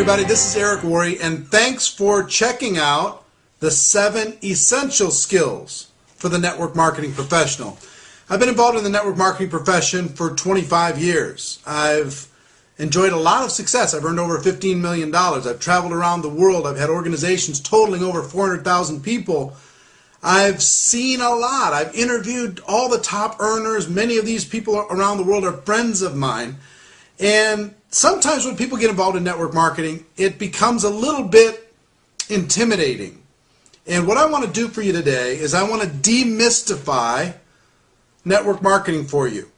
everybody, this is Eric WORRE, and thanks for checking out the 7 essential skills for the network marketing professional. I've been involved in the network marketing profession for 25 years. I've enjoyed a lot of success. I've earned over $15 million. I've traveled around the world. I've had organizations totaling over 400,000 people. I've seen a lot. I've interviewed all the top earners. Many of these people around the world are friends of mine. And sometimes when people get involved in network marketing, it becomes a little bit intimidating. And what I want to do for you today is I want to demystify network marketing for you.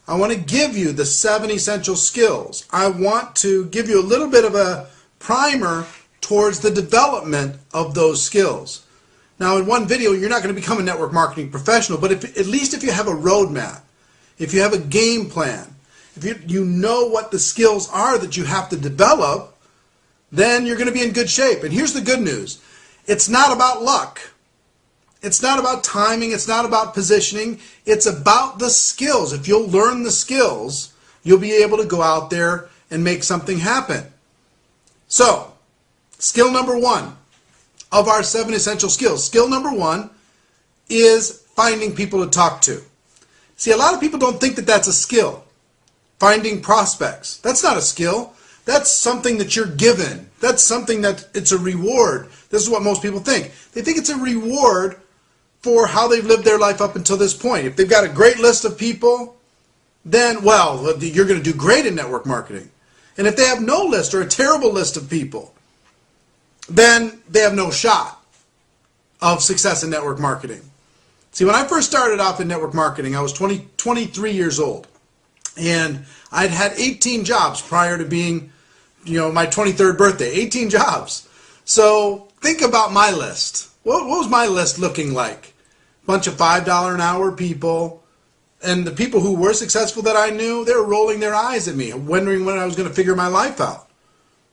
I want to give you the 7 essential skills. I want to give you a little bit of a primer towards the development of those skills. Now, in one video, you're not going to become a network marketing professional, but at least if you have a roadmap, if you have a game plan, if you know what the skills are that you have to develop, then you're going to be in good shape. And here's the good news. It's not about luck. It's not about timing. It's not about positioning. It's about the skills. If you'll learn the skills, you'll be able to go out there and make something happen. So, skill number 1 of our 7 essential skills. Skill number 1 is finding people to talk to. See, a lot of people don't think that that's a skill. Finding prospects. That's not a skill. That's something that you're given. That's something that it's a reward. This is what most people think. They think it's a reward for how they've lived their life up until this point. If they've got a great list of people, then, well, you're going to do great in network marketing. And if they have no list or a terrible list of people, then they have no shot of success in network marketing. See, when I first started off in network marketing, I was 23 years old. And I'd had 18 jobs prior to being, my 23rd birthday. 18 jobs. So think about my list. What was my list looking like? Bunch of $5 an hour people. And the people who were successful that I knew, they were rolling their eyes at me, wondering when I was going to figure my life out.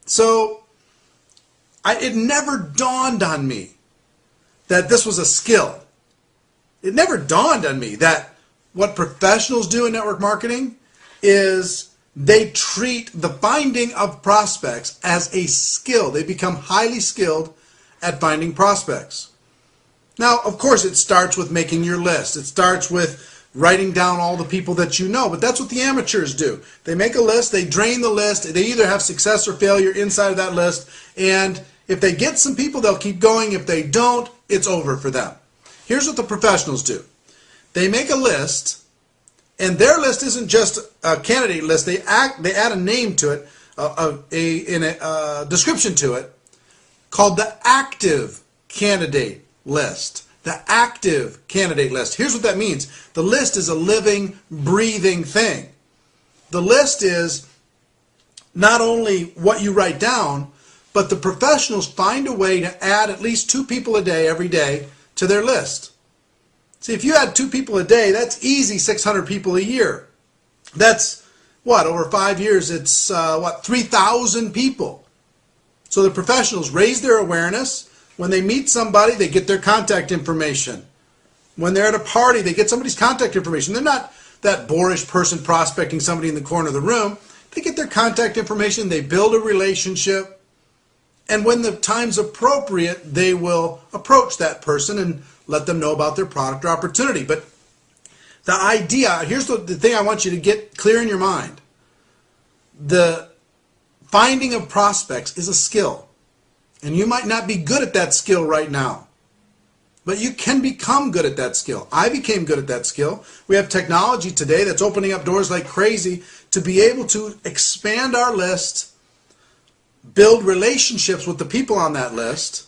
So it never dawned on me that this was a skill. It never dawned on me that what professionals do in network marketing is they treat the finding of prospects as a skill. They become highly skilled at finding prospects. Now, of course, it starts with making your list. It starts with writing down all the people that you know, but that's what the amateurs do. They make a list, they drain the list, they either have success or failure inside of that list, and if they get some people, they'll keep going. If they don't, it's over for them. Here's what the professionals do. They make a list, and their list isn't just a candidate list. They add a name to it, a description to it, called the active candidate list. The active candidate list. Here's what that means. The list is a living, breathing thing. The list is not only what you write down, but the professionals find a way to add at least 2 people a day, every day, to their list. See, if you add 2 people a day, that's easy 600 people a year. That's, over 5 years, it's, 3,000 people. So the professionals raise their awareness. When they meet somebody, they get their contact information. When they're at a party, they get somebody's contact information. They're not that boorish person prospecting somebody in the corner of the room. They get their contact information, they build a relationship, and when the time's appropriate, they will approach that person and let them know about their product or opportunity. But the idea, here's the thing I want you to get clear in your mind. The finding of prospects is a skill. And you might not be good at that skill right now. But you can become good at that skill. I became good at that skill. We have technology today that's opening up doors like crazy to be able to expand our list, build relationships with the people on that list,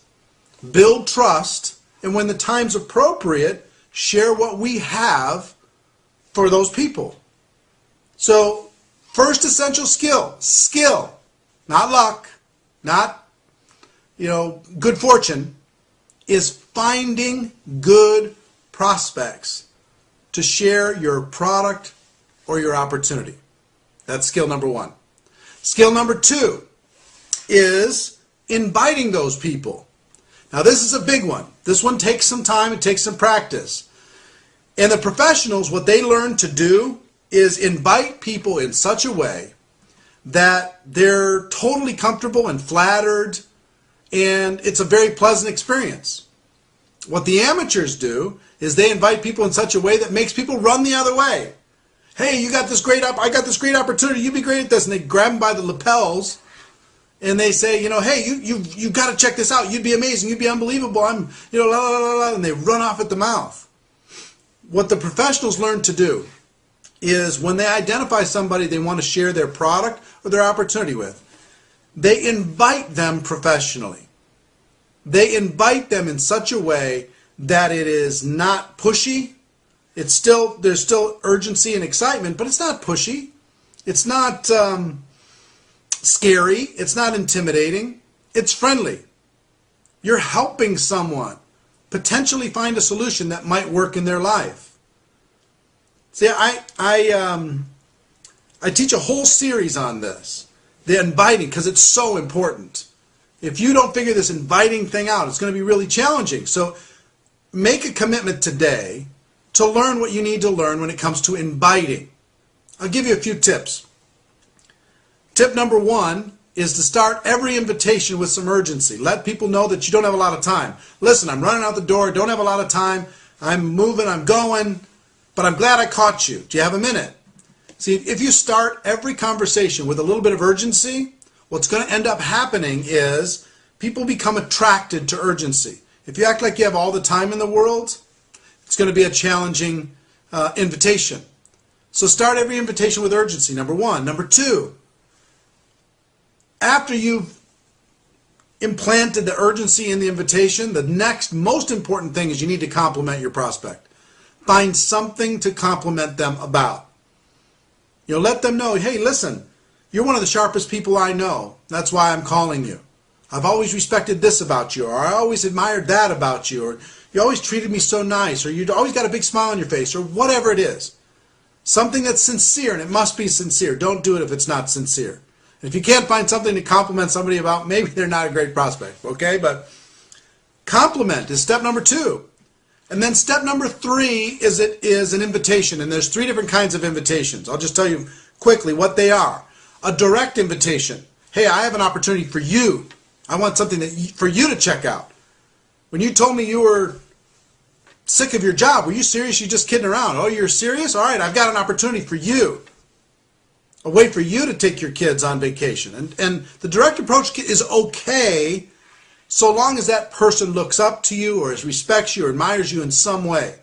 build trust, and when the time's appropriate, share what we have for those people. So, first essential skill, not luck, not, good fortune, is finding good prospects to share your product or your opportunity. That's skill number 1. Skill number 2 is inviting those people. Now this is a big one. This one takes some time, it takes some practice. And the professionals, what they learn to do is invite people in such a way that they're totally comfortable and flattered, and it's a very pleasant experience. What the amateurs do is they invite people in such a way that makes people run the other way. Hey, you got this great I got this great opportunity. You'd be great at this. And they grab them by the lapels and they say, hey, you got to check this out. You'd be amazing. You'd be unbelievable. I'm, la la la la, and they run off at the mouth. What the professionals learn to do is when they identify somebody they want to share their product or their opportunity with, they invite them professionally. They invite them in such a way that it is not pushy. There's still urgency and excitement, but it's not pushy. It's not scary. It's not intimidating. It's friendly. You're helping someone potentially find a solution that might work in their life. See, I teach a whole series on this, the inviting, because it's so important. If you don't figure this inviting thing out, it's going to be really challenging. So make a commitment today to learn what you need to learn when it comes to inviting. I'll give you a few tips. Tip number 1 is to start every invitation with some urgency. Let people know that you don't have a lot of time. Listen, I'm running out the door, don't have a lot of time, I'm moving, I'm going, but I'm glad I caught you. Do you have a minute? See, if you start every conversation with a little bit of urgency, what's going to end up happening is people become attracted to urgency. If you act like you have all the time in the world, it's going to be a challenging invitation. So start every invitation with urgency, number 1. Number 2, after you've implanted the urgency in the invitation, the next most important thing is you need to compliment your prospect. Find something to compliment them about. Let them know, hey, listen, you're one of the sharpest people I know. That's why I'm calling you. I've always respected this about you, or I always admired that about you, or you always treated me so nice, or you always got a big smile on your face, or whatever it is. Something that's sincere, and it must be sincere. Don't do it if it's not sincere. And if you can't find something to compliment somebody about, maybe they're not a great prospect, okay? But compliment is step number 2. And then step number 3 is an invitation, and there's 3 different kinds of invitations. I'll just tell you quickly what they are. A direct invitation. Hey, I have an opportunity for you. I want something for you to check out. When you told me you were sick of your job, were you serious? You just kidding around? Oh, you're serious? All right, I've got an opportunity for you. A way for you to take your kids on vacation. And the direct approach is okay so long as that person looks up to you or respects you or admires you in some way.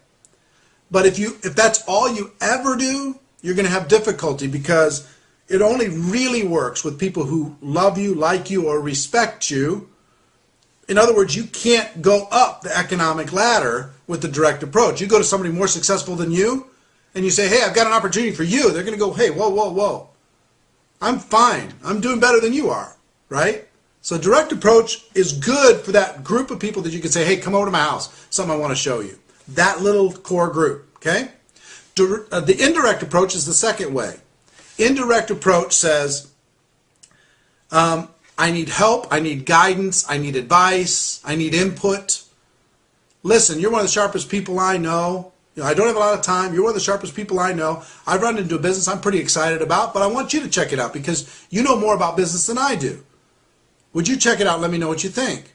But if that's all you ever do, you're going to have difficulty because it only really works with people who love you, like you, or respect you. In other words, you can't go up the economic ladder with the direct approach. You go to somebody more successful than you, and you say, hey, I've got an opportunity for you. They're going to go, hey, whoa, whoa, whoa. I'm fine. I'm doing better than you are, right? So direct approach is good for that group of people that you can say, hey, come over to my house. Something I want to show you. That little core group, okay? The indirect approach is the second way. Indirect approach says, I need help, I need guidance, I need advice, I need input. Listen, you're one of the sharpest people I know. I don't have a lot of time. You're one of the sharpest people I know. I've run into a business I'm pretty excited about, but I want you to check it out because you know more about business than I do. Would you check it out and let me know what you think?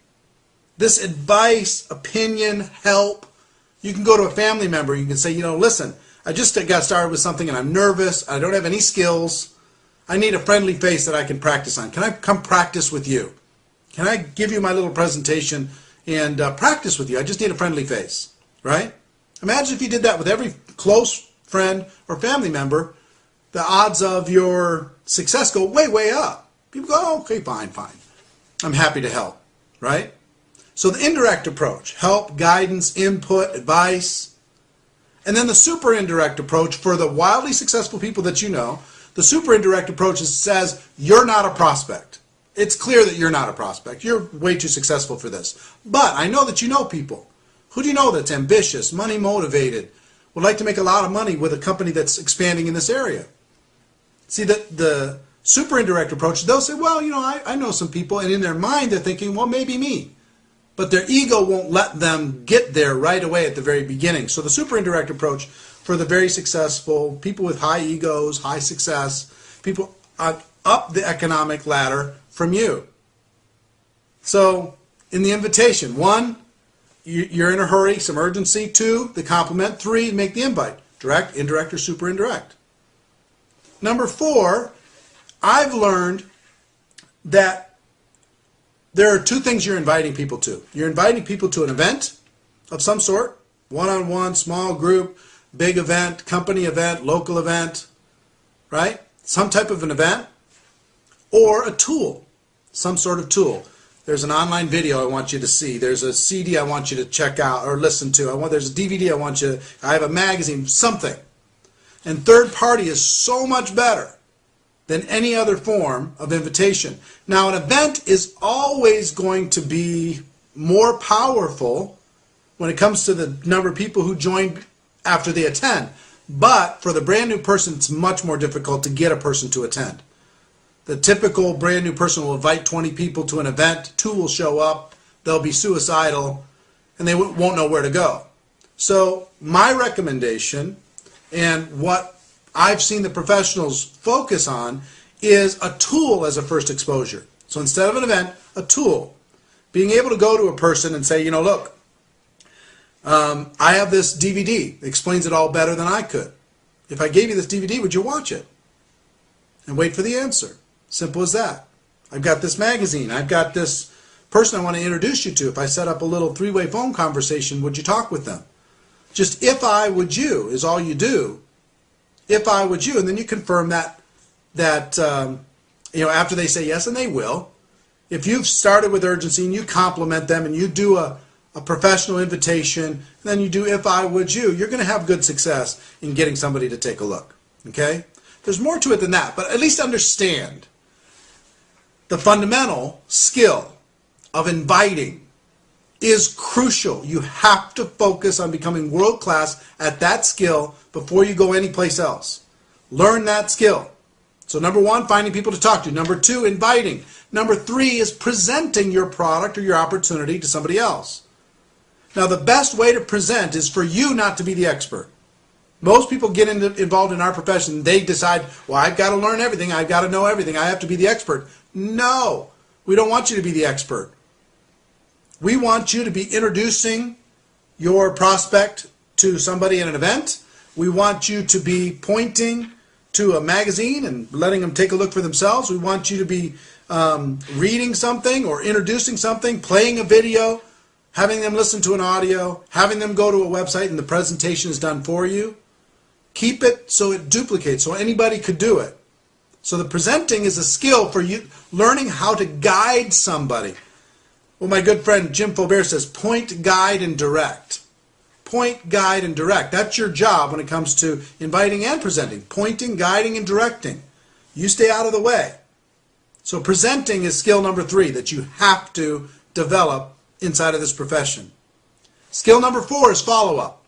This advice, opinion, help, you can go to a family member. You can say, listen, I just got started with something and I'm nervous. I don't have any skills. I need a friendly face that I can practice on. Can I come practice with you? Can I give you my little presentation and practice with you? I just need a friendly face, right? Imagine if you did that with every close friend or family member. The odds of your success go way, way up. People go, oh, okay, fine, fine. I'm happy to help, right? So the indirect approach, help, guidance, input, advice. And then the super indirect approach for the wildly successful people that you know, the super indirect approach says you're not a prospect. It's clear that you're not a prospect. You're way too successful for this. But I know that you know people. Who do you know that's ambitious, money motivated, would like to make a lot of money with a company that's expanding in this area? See, the super indirect approach, they'll say, well, I know some people, and in their mind they're thinking, well, maybe me. But their ego won't let them get there right away at the very beginning. So the super indirect approach for the very successful, people with high egos, high success, people up the economic ladder from you. So in the invitation, 1, you're in a hurry, some urgency. 2, the compliment. 3, make the invite. Direct, indirect, or super indirect. Number 4, I've learned that there are 2 things you're inviting people to. You're inviting people to an event of some sort, one-on-one, small group, big event, company event, local event, right? Some type of an event, or a tool, some sort of tool. There's an online video I want you to see. There's a CD I want you to check out or listen to. There's a DVD I have a magazine, something. And third party is so much better than any other form of invitation. Now, an event is always going to be more powerful when it comes to the number of people who join after they attend. But for the brand new person, it's much more difficult to get a person to attend. The typical brand new person will invite 20 people to an event, 2 will show up, they'll be suicidal, and they won't know where to go. So my recommendation, and what I've seen the professionals focus on, is a tool as a first exposure. So instead of an event, a tool. Being able to go to a person and say, look, I have this DVD. It explains it all better than I could. If I gave you this DVD, would you watch it? And wait for the answer. Simple as that. I've got this magazine. I've got this person I want to introduce you to. If I set up a little 3-way phone conversation, would you talk with them? Just if I would you is all you do. If I would you, and then you confirm that after they say yes, and they will. If you've started with urgency and you compliment them and you do a professional invitation, and then you do if I would you, you're going to have good success in getting somebody to take a look. Okay? There's more to it than that, but at least understand the fundamental skill of inviting is crucial. You have to focus on becoming world class at that skill before you go anyplace else. Learn that skill. So number 1, finding people to talk to. Number 2, inviting. Number 3 is presenting your product or your opportunity to somebody else. Now the best way to present is for you not to be the expert. Most people get involved in our profession. They decide, well, I've got to learn everything. I've got to know everything. I have to be the expert. No, we don't want you to be the expert. We want you to be introducing your prospect to somebody at an event. We want you to be pointing to a magazine and letting them take a look for themselves. We want you to be reading something or introducing something, playing a video, having them listen to an audio, having them go to a website and the presentation is done for you. Keep it so it duplicates, so anybody could do it. So the presenting is a skill for you, learning how to guide somebody. Well, my good friend Jim Faubert says, point, guide, and direct. Point, guide, and direct. That's your job when it comes to inviting and presenting. Pointing, guiding, and directing. You stay out of the way. So presenting is skill number 3 that you have to develop inside of this profession. Skill number 4 is follow-up.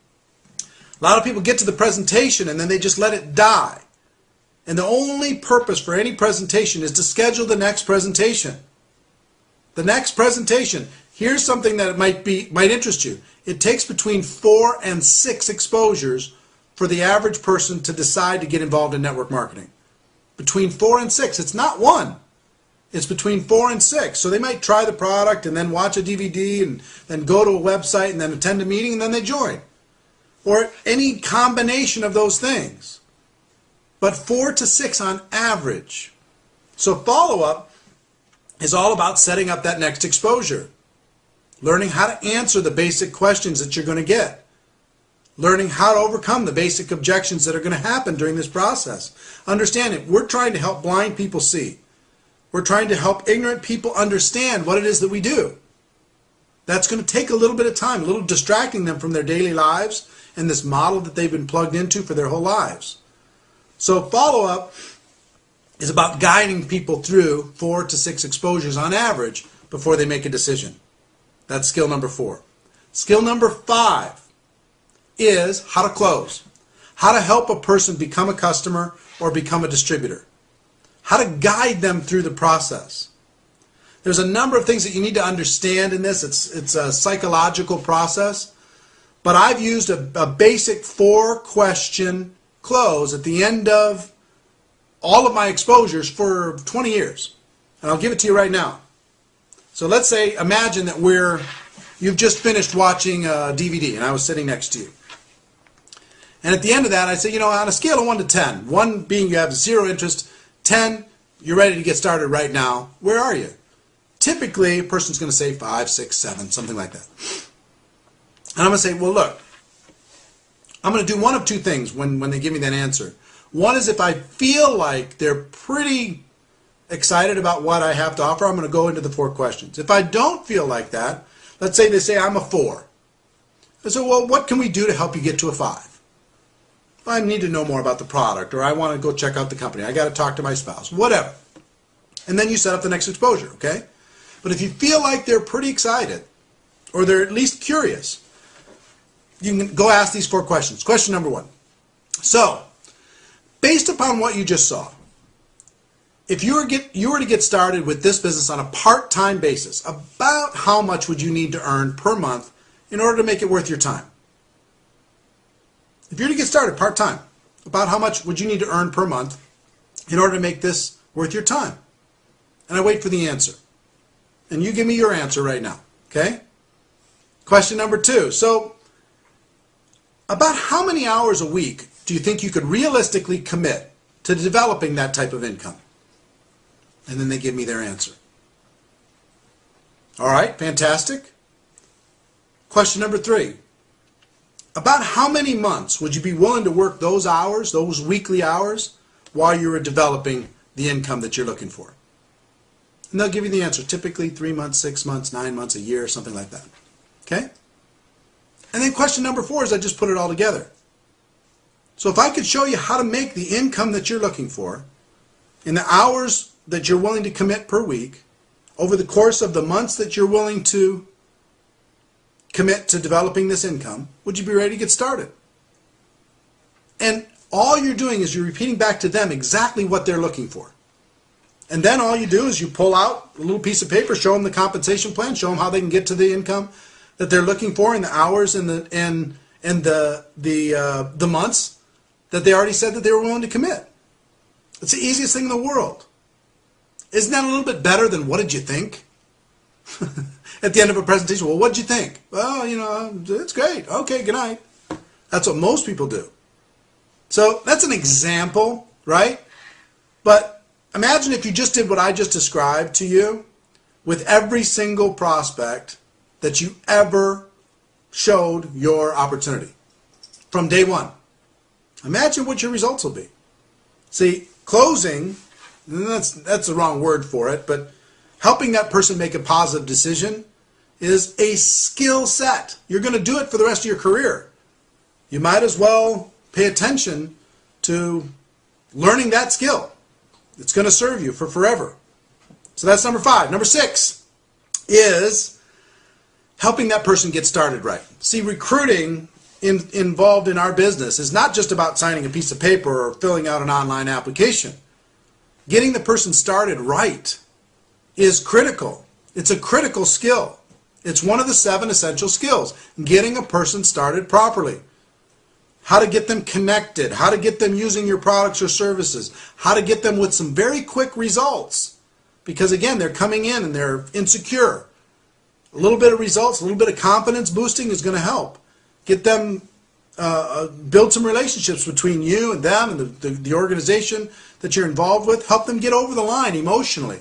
A lot of people get to the presentation and then they just let it die. And the only purpose for any presentation is to schedule the next presentation. The next presentation. Here's something that might interest you. It takes between 4 and 6 exposures for the average person to decide to get involved in network marketing. Between 4 and 6. It's not 1. It's between 4 and 6. So they might try the product and then watch a DVD and then go to a website and then attend a meeting and then they join. Or any combination of those things. But 4 to 6 on average. So follow-up is all about setting up that next exposure. Learning how to answer the basic questions that you're going to get. Learning how to overcome the basic objections that are going to happen during this process. Understanding, we're trying to help blind people see. We're trying to help ignorant people understand what it is that we do. That's going to take a little bit of time, a little distracting them from their daily lives and this model that they've been plugged into for their whole lives. So follow-up is about guiding people through 4 to 6 exposures on average before they make a decision. That's skill number 4. Skill number 5 is how to close. How to help a person become a customer or become a distributor. How to guide them through the process. There's a number of things that you need to understand in this. It's a psychological process. But I've used a basic 4-question close at the end of all of my exposures for 20 years. And I'll give it to you right now. So let's say, imagine that you've just finished watching a DVD and I was sitting next to you. And at the end of that, I say, on a scale of 1 to 10, 1 being you have zero interest, 10, you're ready to get started right now, where are you? Typically, a person's going to say 5, 6, 7, something like that. And I'm going to say, well, look, I'm going to do one of two things when they give me that answer. One is if I feel like they're pretty excited about what I have to offer, I'm going to go into the 4 questions. If I don't feel like that, let's say they say I'm a 4. I say, well, what can we do to help you get to a 5? I need to know more about the product, or I want to go check out the company. I got to talk to my spouse, whatever. And then you set up the next exposure, okay? But if you feel like they're pretty excited, or they're at least curious, you can go ask these 4 questions. Question number 1. So, based upon what you just saw, if you were to get started with this business on a part-time basis, about how much would you need to earn per month in order to make it worth your time? If you're to get started part-time, about how much would you need to earn per month in order to make this worth your time? And I wait for the answer. And you give me your answer right now, okay? Question number 2. So, about how many hours a week do you think you could realistically commit to developing that type of income? And then they give me their answer. All right, fantastic. Question number 3. About how many months would you be willing to work those hours, those weekly hours, while you were developing the income that you're looking for? And they'll give you the answer. Typically 3 months, 6 months, 9 months, a year, something like that. Okay? And then question number 4 is I just put it all together. So if I could show you how to make the income that you're looking for in the hours that you're willing to commit per week, over the course of the months that you're willing to commit to developing this income, would you be ready to get started? And all you're doing is you're repeating back to them exactly what they're looking for. And then all you do is you pull out a little piece of paper, show them the compensation plan, show them how they can get to the income that they're looking for in the hours and the months that they already said that they were willing to commit. It's the easiest thing in the world. Isn't that a little bit better than what did you think? At the end of a presentation, well, what did you think? Well, it's great. Okay, good night. That's what most people do. So that's an example, right? But imagine if you just did what I just described to you with every single prospect that you ever showed your opportunity from day one. Imagine what your results will be. See, closing, that's the wrong word for it, but helping that person make a positive decision is a skill set. You're going to do it for the rest of your career. You might as well pay attention to learning that skill. It's going to serve you for forever. So that's number 5. Number 6 is helping that person get started right. See, recruiting involved in our business is not just about signing a piece of paper or filling out an online application. Getting the person started right is critical. It's a critical skill. It's one of the 7 essential skills. Getting a person started properly. How to get them connected. How to get them using your products or services. How to get them with some very quick results. Because again, they're coming in and they're insecure. A little bit of results, a little bit of confidence boosting is going to help. Get them, build some relationships between you and them and the organization that you're involved with. Help them get over the line emotionally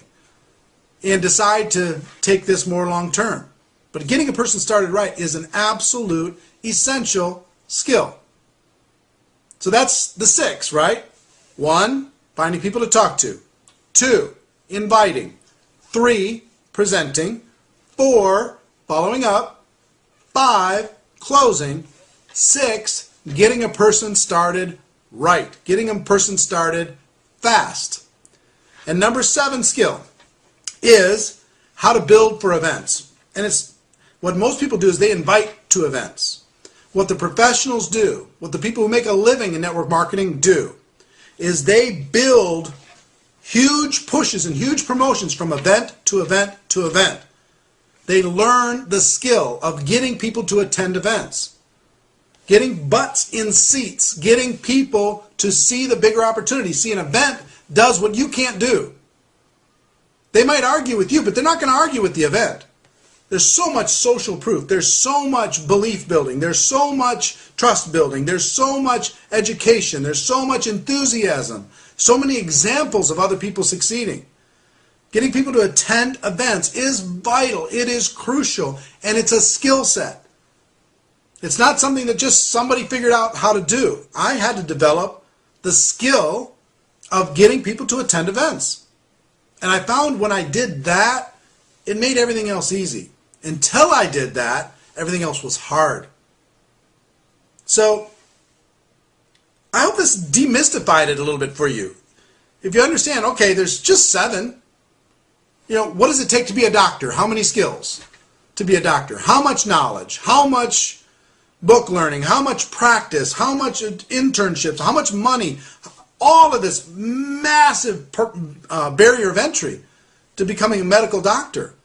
and decide to take this more long term. But getting a person started right is an absolute essential skill. So that's the 6, right? 1, finding people to talk to. 2, inviting. 3, presenting. 4, following up. 5, closing. 6, getting a person started right. Getting a person started fast. And number 7 skill is how to build for events. And it's what most people do is they invite to events. What the professionals do, what the people who make a living in network marketing do, is they build huge pushes and huge promotions from event to event to event. They learn the skill of getting people to attend events, getting butts in seats, getting people to see the bigger opportunity, see an event does what you can't do. They might argue with you, but they're not going to argue with the event. There's so much social proof. There's so much belief building. There's so much trust building. There's so much education. There's so much enthusiasm. So many examples of other people succeeding. Getting people to attend events is vital. It is crucial. And it's a skill set. It's not something that just somebody figured out how to do. I had to develop the skill of getting people to attend events. And I found when I did that, it made everything else easy. Until I did that, everything else was hard. So, I hope this demystified it a little bit for you. If you understand, okay, there's just 7. What does it take to be a doctor? How many skills to be a doctor? How much knowledge? How much book learning? How much practice? How much internships? How much money? All of this massive barrier of entry to becoming a medical doctor.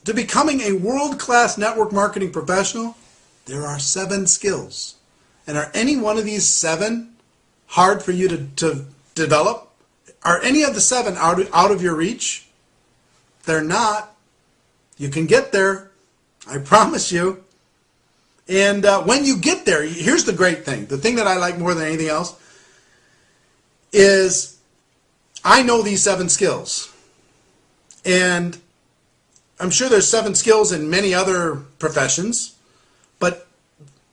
To becoming a world-class network marketing professional, there are 7 skills. And are any one of these 7 hard for you to develop? Are any of the 7 out of your reach? They're not. You can get there. I promise you. And when you get there, here's the great thing. The thing that I like more than anything else is I know these 7 skills. And I'm sure there's 7 skills in many other professions, but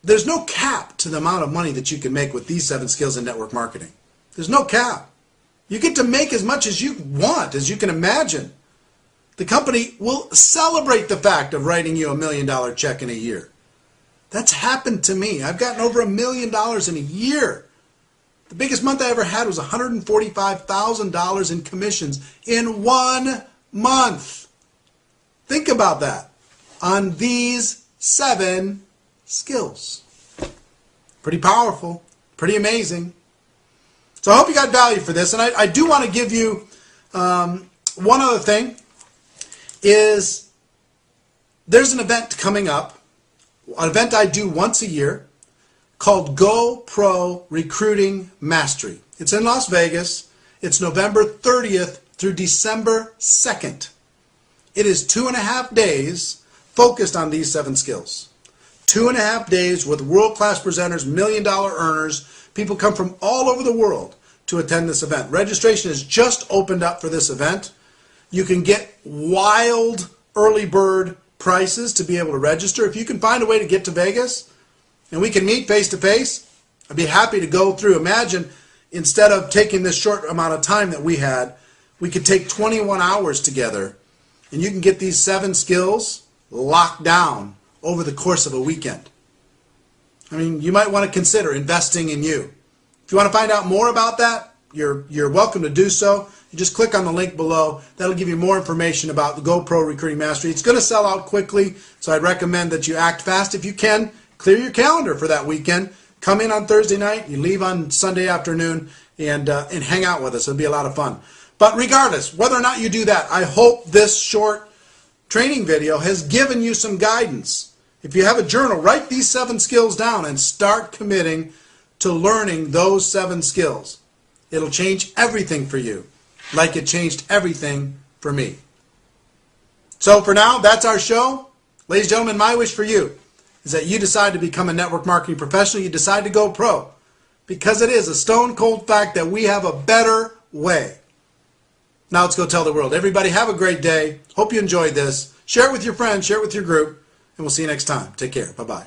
there's no cap to the amount of money that you can make with these 7 skills in network marketing. There's no cap. You get to make as much as you want, as you can imagine. The company will celebrate the fact of writing you $1 million check in a year. That's happened to me. I've gotten over $1 million in a year. The biggest month I ever had was $145,000 in commissions in 1 month. Think about that. On these 7 skills. Pretty powerful. Pretty amazing. So I hope you got value for this. And I do want to give you one other thing. Is there's an event coming up. An event I do once a year called Go Pro Recruiting Mastery. It's in Las Vegas. It's November 30th through December 2nd. It is 2.5 days focused on these 7 skills. 2.5 days with world-class presenters, $1 million earners. People come from all over the world to attend this event. Registration is just opened up for this event. You can get wild early bird prices to be able to register. If you can find a way to get to Vegas and we can meet face to face, I'd be happy to go through. Imagine instead of taking this short amount of time that we had, we could take 21 hours together and you can get these 7 skills locked down over the course of a weekend. I mean, you might want to consider investing in you. If you want to find out more about that, you're welcome to do so. You just click on the link below. That'll give you more information about the Go Pro Recruiting Mastery. It's going to sell out quickly, so I'd recommend that you act fast. If you can, clear your calendar for that weekend. Come in on Thursday night, you leave on Sunday afternoon, and hang out with us. It'll be a lot of fun. But regardless, whether or not you do that, I hope this short training video has given you some guidance. If you have a journal, write these 7 skills down and start committing to learning those 7 skills. It'll change everything for you, like it changed everything for me. So for now, that's our show. Ladies and gentlemen, my wish for you is that you decide to become a network marketing professional. You decide to go pro, because it is a stone cold fact that we have a better way. Now let's go tell the world. Everybody have a great day. Hope you enjoyed this. Share it with your friends, share it with your group, and we'll see you next time. Take care. Bye-bye.